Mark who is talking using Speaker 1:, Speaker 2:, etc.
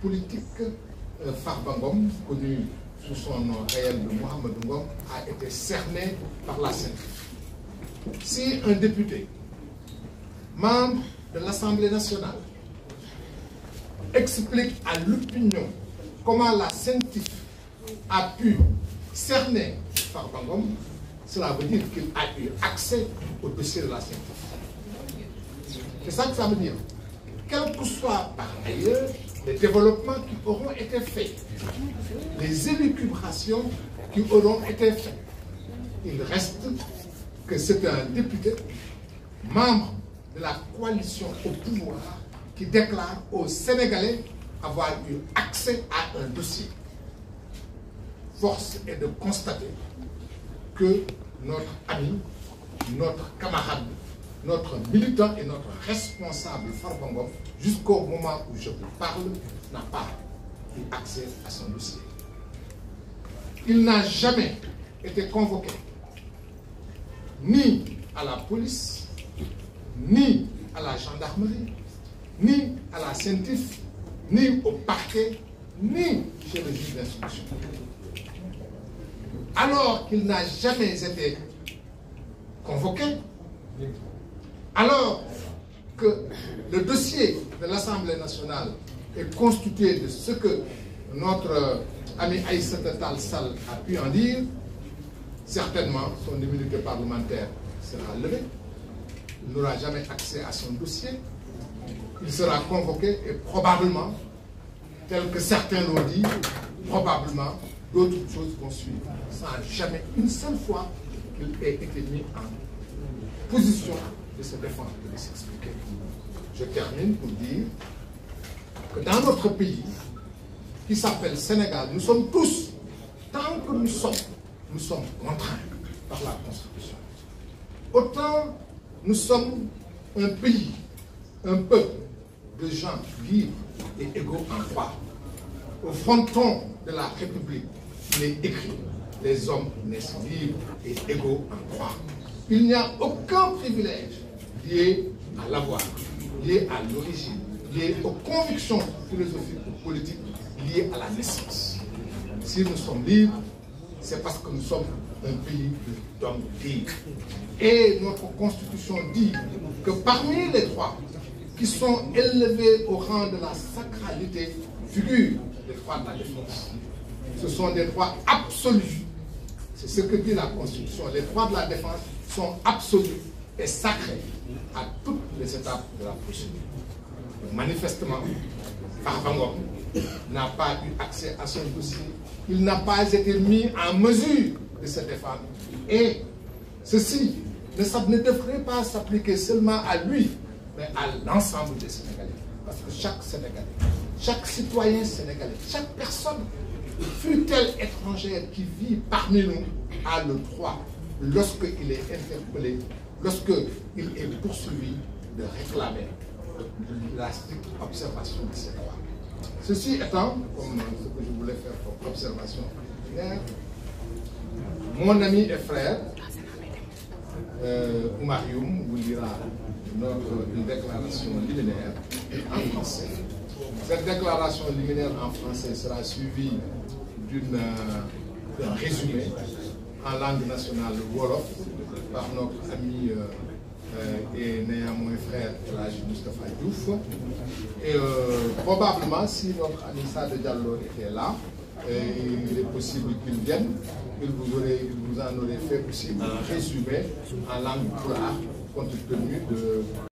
Speaker 1: politique, Farba Ngom, connu sous son nom réel de Mohamed Ngom, a été cerné par la CENTIF. Si un député, membre de l'Assemblée nationale, explique à l'opinion comment la CENTIF a pu cerner Farba Ngom, cela veut dire qu'il a eu accès au dossier de la CENTIF. C'est ça que ça veut dire. Quel que soit par ailleurs les développements qui auront été faits, les élucubrations qui auront été faites, il reste que c'est un député, membre de la coalition au pouvoir, qui déclare aux Sénégalais avoir eu accès à un dossier. Force est de constater que notre ami, notre camarade, notre militant et notre responsable Farba Ngom, jusqu'au moment où je vous parle, n'a pas eu accès à son dossier. Il n'a jamais été convoqué ni à la police, ni à la gendarmerie, ni à la CENTIF, ni au parquet, ni chez le juge d'instruction. Alors qu'il n'a jamais été convoqué, alors que le dossier de l'Assemblée nationale est constitué de ce que notre ami Aïssata Tall Sall a pu en dire, certainement son immunité parlementaire sera levée, il n'aura jamais accès à son dossier, il sera convoqué et probablement, tel que certains l'ont dit, probablement d'autres choses vont suivre, sans jamais une seule fois qu'il ait été mis en position de se défendre, de s'expliquer. Je termine pour dire que dans notre pays, qui s'appelle Sénégal, nous sommes tous, tant que nous sommes contraints par la Constitution. Autant nous sommes un pays, un peuple de gens libres et égaux en droit. Au fronton de la République, il est écrit: les hommes naissent libres et égaux en droit. Il n'y a aucun privilège lié à l'avoir, lié à l'origine, lié aux convictions philosophiques ou politiques, liées à la naissance. Si nous sommes libres, c'est parce que nous sommes un pays d'hommes libres. Et notre Constitution dit que parmi les droits qui sont élevés au rang de la sacralité figurent les droits de la défense. Ce sont des droits absolus. C'est ce que dit la Constitution. Les droits de la défense sont absolus et sacrés à toutes les étapes de la procédure. Manifestement, Farba Ngom n'a pas eu accès à son dossier. Il n'a pas été mis en mesure de se défendre. Et ceci ne devrait pas s'appliquer seulement à lui, mais à l'ensemble des Sénégalais. Parce que chaque Sénégalais, chaque citoyen sénégalais, chaque personne, fût-elle étrangère qui vit parmi nous, a le droit, lorsqu'il est interpellé, lorsqu'il est poursuivi, de réclamer la stricte observation de ses droits. Ceci étant, comme ce que je voulais faire comme observation liminaire, mon ami et frère, Oumar Youm, vous lira une déclaration liminaire en français. Cette déclaration liminaire en français sera suivie d'un résumé en langue nationale wolof par notre ami et néanmoins frère Elhadji Moustapha Diouf. Et probablement, si notre ami Sada Diallo était là, il est possible qu'il vienne, il vous en aurait fait aussi un résumé en langue pulaar compte tenu de